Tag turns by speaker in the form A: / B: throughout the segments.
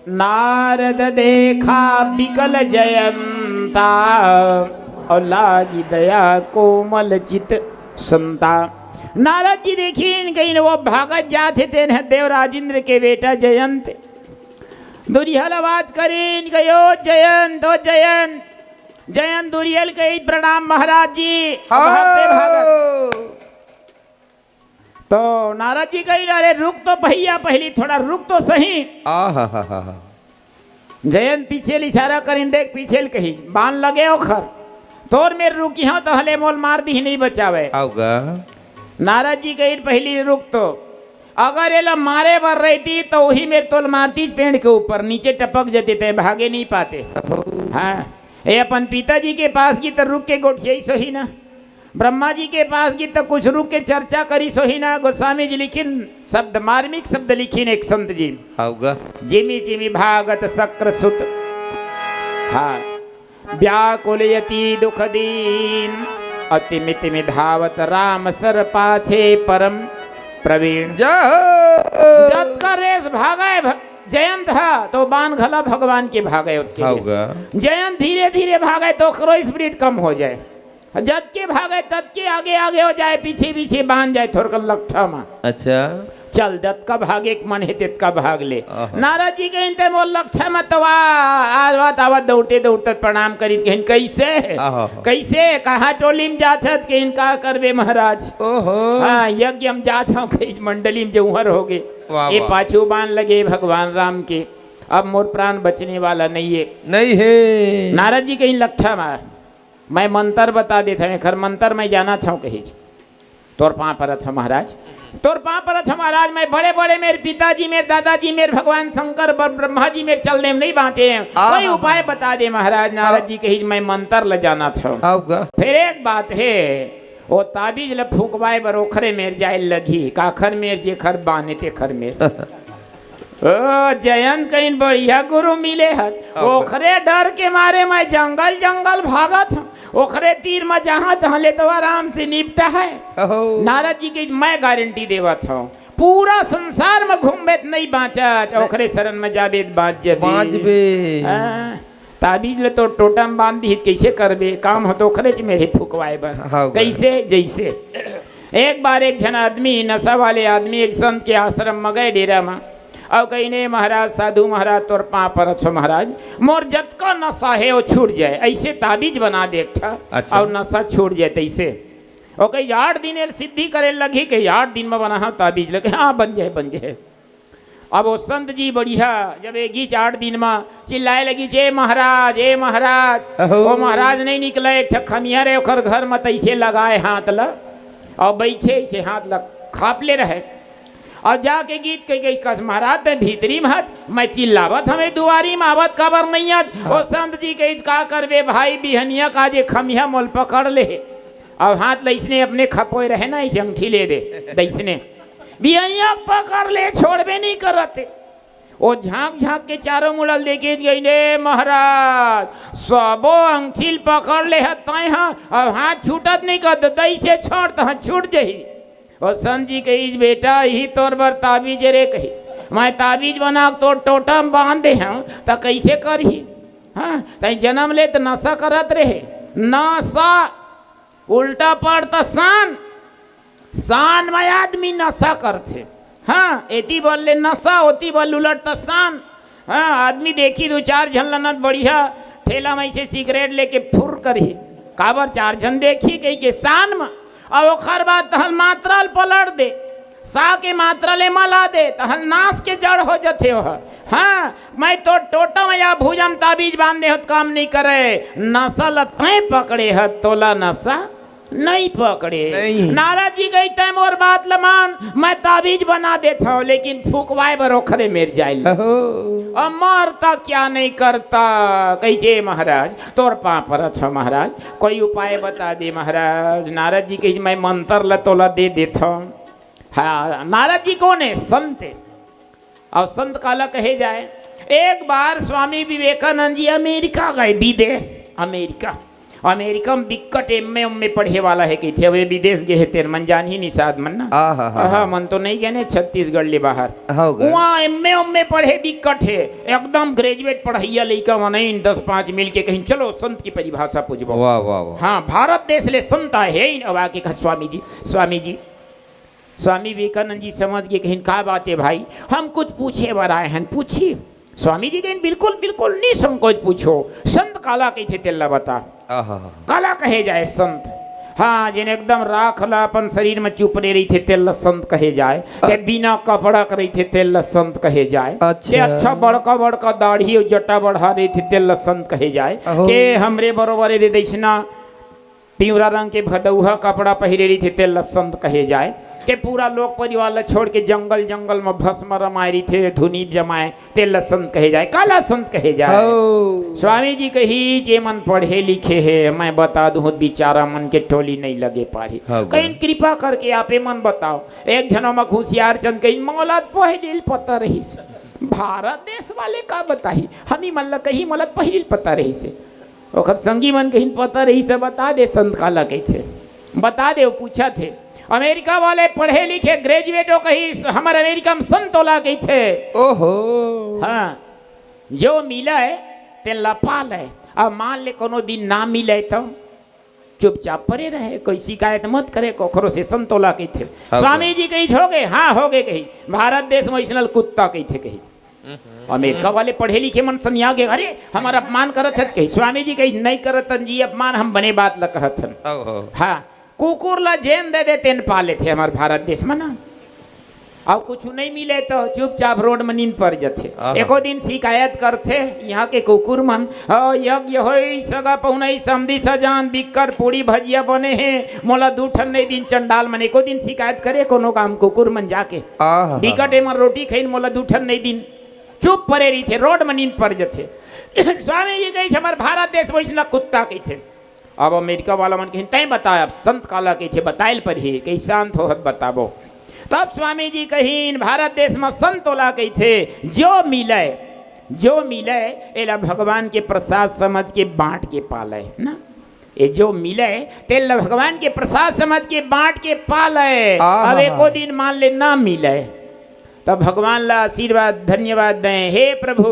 A: नारद देखा बिकल जयंता और लागी दया कोमल चित संता। नारद जी देखी कहीं वो भागत जाते थे देवराज इंद्र के बेटा जयंत। दुरिहल आवाज करीन कहो जयंत ओ जयंत। जयंत दुरियल कही प्रणाम महाराज जी। भागत तो नारद जी कही अरे रुक तो भैया पहली थोड़ा रुक तो सही। जयंत पीछे इशारा करीन देख पीछे कही बांध लगे ओखर तोर मेरे रुकी हो तो हले मोल मार दी नहीं बचावे। नारद जी कही पहली रुक तो अगर ये मारे बर रहती तो वही मेरे तोल मारती पेड़ के ऊपर नीचे टपक जाते थे भागे नहीं पाते। हाँ ये अपन पिताजी के पास की तो रुक के गोठिया सही ना। ब्रह्मा जी के पास की तो कुछ रुक के चर्चा करी सही ना। गोस्वामी जी लिखिन शब्द मार्मिक शब्द लिखिन एक संत जी जिमी जिमी भागत शक्र सुत। हाँ व्याकुलयति दुख दीन अतिमित में धावत राम सर पाछे परम प्रवीण। जब का रेस भागा जयंत है तो बाण घला भगवान के भागे उसके जयंत धीरे धीरे भागे तो करो स्पीड कम हो जाए। जब के भागे तब के आगे आगे हो जाए पीछे पीछे बांध जाए थोड़ा लक्षा में। अच्छा चल दत्त का भागे मन है तित का भाग ले। नारद जी के इनते मोल लक्षा में तो आवत आवत दौड़ते दौड़ते प्रणाम करी कहीं कैसे कैसे कहा टोली में जात के इनका करबे महाराज। हाँ यज्ञ हम जात हूँ कई मंडली में जौहर हो गए ये पाछू बांध लगे भगवान राम के अब मोर प्राण बचने वाला नहीं है। नारद जी कहीं लक्षा मार मैं मंत्र बता देता मैं खर मंत्र मैं जाना था कही तोर पाँ परत है महाराज तोर पाँ परत है महाराज। मैं बड़े बड़े मेरे पिताजी मेरे दादाजी मेरे भगवान शंकर ब्रह्मा जी मेरे चलने में नहीं बाँचे हैं कोई उपाय बता दे महाराज। नारद जी कही मैं मंत्र ले जाना था। फिर एक बात है वो ताबीज ल फूकवाए बरोखरे मेर जाए लगी काखर मेर जे खर बाने ते खर मेर। ओ जयंत कहीं बढ़िया गुरु मिले हत ओखरे डर के मारे मैं जंगल जंगल भागत हूँ ओखरे तीर में जहाँ तहाँ ले तो आराम से निपटा है। नारद जी की मैं गारंटी देवत हूँ पूरा संसार में घूमबे नहीं बाँचा ओखरे शरण में जाबे बाँचबे। ताबीज ले तो टोटम बांध दी कैसे करबे काम हो तो ओखरे मेरे फुकवाए बर कैसे जैसे। एक बार एक जन आदमी नशा वाले आदमी एक संत के आश्रम में गए डेरा में और कहीं ने महाराज साधु महाराज तोर पाँ परत हो महाराज मोर जत का नशा है वो छूट जाए ऐसे ताबीज बना दे अच्छा। और नशा छूट जाए तैसे और कहीं 8 दिन सिद्धि करे लगी कि 8 दिन में बना हाँ ताबीज लगे हाँ बन जाए। अब वो संत जी बढ़िया जब एक ही 8 दिन में चिल्लाए लगी जे महाराज वो महाराज नहीं निकला एक खमिया रे ओखर घर में तैसे लगाए हाथ ल और बैठे ऐसे हाथ लग खापले रहे और जाके गीत कही गई कस महाराज ते भीतरी महत मैं चिल्लावत हमें दुआरी में आवत काबर नहीं आत। वो संत जी कही का करबे भाई बिहनिया का जे खमिया मोल पकड़ ले और हाथ लैसने अपने खपोए रहे ना ऐसे अंगठी ले दे दैसने बिहनिया पकड़ ले छोड़बे नहीं करते। वो झांक झांक के चारों मुड़ल देखे गई ने महाराज सबो अंगठी पकड़ ले तय हाँ और हाथ छूटत नहीं कर दई से छोड़ तो छूट जही। और संत जी कही बेटा यही तोर बर ताबीज रे कही मैं ताबीज बना तो टोटम बांध दे हूँ तो कैसे करही। हाँ तई जन्म ले तो नशा करत रहे नशा उल्टा पड़ता शान में आदमी नशा करते। हाँ एती बोल ले नशा होती बोल उलटता शान। हाँ आदमी देखी 2-4 झन लनत बढ़िया ठेला में से सिगरेट लेके फुर करी काबर 4 झन देखी कही के शान में और ओखर बाद तहल मात्रल पलट दे सा के मात्रा ले मला दे तहल नाश के जड़ हो जाते हो। हाँ मैं तो टोटा में या भुजम ताबीज बांधे हो काम नहीं करे नशा तय पकड़े है तोला नशा नहीं पकड़े। नारद जी गई तय मोर बात लमान मैं ताबीज बना देता हूँ लेकिन फूकवाए बरोखरे मेर जाए मरता क्या नहीं करता कैसे महाराज तोर पाँ परत हो महाराज कोई उपाय बता दे महाराज। नारद जी कही मैं मंत्र ल तोला दे देता हूँ। हाँ नारद जी कौन है संत और संत काला कहे जाए। एक बार स्वामी विवेकानंद जी अमेरिका गए विदेश अमेरिका अमेरिका में बिकट एम ए पढ़े वाला है कि थे वे विदेश गए तेर मन जान ही निषाद मन ना हाँ मन तो नहीं गए छत्तीसगढ़ ले बाहर वहाँ एम ए पढ़े बिकट है एकदम ग्रेजुएट पढ़ाइया लड़का मन 10-5 मिल के कहीं चलो संत की परिभाषा पूछबो
B: वाह वाह वाह
A: हाँ भारत देश ले संत है अब आके कहा स्वामी जी स्वामी विवेकानंद जी समझ गए कहीं का बात है भाई हम कुछ पूछे बर आए हैं पूछिए स्वामी जी कहीं बिल्कुल बिल्कुल निसंकोच पूछो संत काला कही थे तेल्ला बता काला कहे जाए संत हाँ जिन एकदम राखला अपन शरीर में चुपरे रही थे तेल संत कहे जाए के बिना कपड़ा कर रही थे तेल संत कहे जाए के अच्छा बड़का बड़का दाढ़ी और जटा बढ़ा रही थे तेल संत कहे जाए के हमरे बरोबर दे दैसना पिवरा रंग के भदौहा कपड़ा पहिरे रही थे तेल संत कहे जाए के पूरा लोग परिवार छोड़ के जंगल जंगल में भस्म रमाए रही थे धुनी जमाए तेल संत कहे जाए काला संत कहे जाए स्वामी जी कही जे मन पढ़े लिखे है मैं बता दूं बेचारा मन के टोली नहीं लगे पारी कहीं कृपा करके आपे मन बताओ एक जनों में घुसियार चंद कहीं मौलाद पहले पता रही से भारत देश वाले का बताही हम ही मन कहीं मौलाद पहले पता रही से ओखर संगी मन कहीं पता रही से बता दे संत काला कही थे बता दे पूछा थे अमेरिका वाले पढ़े लिखे ग्रेजुएटों कही हमारे अमेरिका में संतोला कही थे
B: ओहो
A: हाँ जो मिला है ते लपाल है अब मान ले कोनो दिन ना मिले तो चुपचाप पड़े रहे कोई शिकायत मत करे कोखरो से संतोला कही थे स्वामी जी कही हो गए हाँ हो गए कही भारत देश में इसनल कुत्ता कही थे कही अमेरिका वाले पढ़े लिखे मन सनिया गए अरे हमारा अपमान करत है कही स्वामी जी कही नहीं करत जी अपमान हम बने बात ल कहत हन हाँ कुकुर ला जेन दे देते पाले थे हमारे भारत देश में ना अब कुछ नहीं मिले तो चुपचाप रोड में नींद पड़ जाते एको दिन शिकायत करते यहाँ के कुकुर मन यज्ञ हो सगा पहुनई समधी सजान बिक्कर पूरी भजिया बने हैं मोला 2 ठन नहीं दिन चंडाल मन एको दिन शिकायत करे कोनो काम कुकुर मन जाके बिकट एमन रोटी खाइन मोला 2 ठन नहीं दिन चुप पड़े रही थे रोड में नींद पड़ जाते स्वामी जी कही हमारे भारत देश वैसना कुत्ता कही थे अब अमेरिका वाला मन कहीं तय बताया संत काला कही थे बताइल पर ही कहीं शांत हो बताबो तब स्वामी जी कहीं भारत देश में संतोला कही थे जो मिले एला भगवान के प्रसाद समझ के बांट के पाले ना ये जो मिले तेल भगवान के प्रसाद समझ के बांट के पाले अब एको दिन मान ले ना मिले तब भगवान ला आशीर्वाद धन्यवाद दें हे प्रभु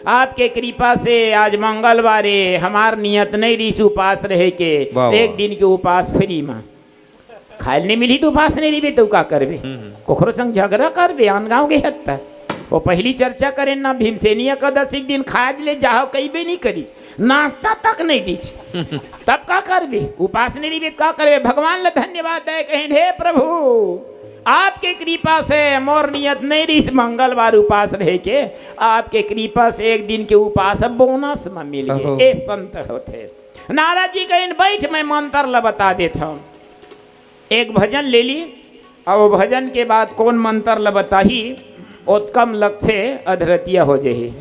A: आपके कृपा से आज मंगलवार हमार नियत नहीं रही उपास रहे के एक दिन के उपास फ्री में खायल नहीं मिली तो उपास नहीं रही तो का करबे कोखरो संग झगड़ा करबे आन गाँव गए हत्ता वो पहली चर्चा करें ना भीमसेनी एकादशी दिन खाज ले जाओ कहीं भी नहीं करी नाश्ता तक नहीं दीज तब का करबे उपास नहीं रही का करबे भगवान ला धन्यवाद दे कहें हे प्रभु आपके कृपा से मोर नियत नहीं रही मंगलवार उपास रहे के आपके कृपा से एक दिन के उपास बोनस में मिल गए ए संत होते नारद जी कहीं बैठ मैं मंत्र ला बता देता हूँ एक भजन ले ली और वो भजन के बाद कौन मंत्र ला बताही उत्कम लक्ष्य अधरतिया हो जाही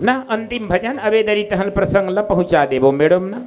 A: ना अंतिम भजन अबे दरी तहन प्रसंग ला पहुंचा देबो मैडम ना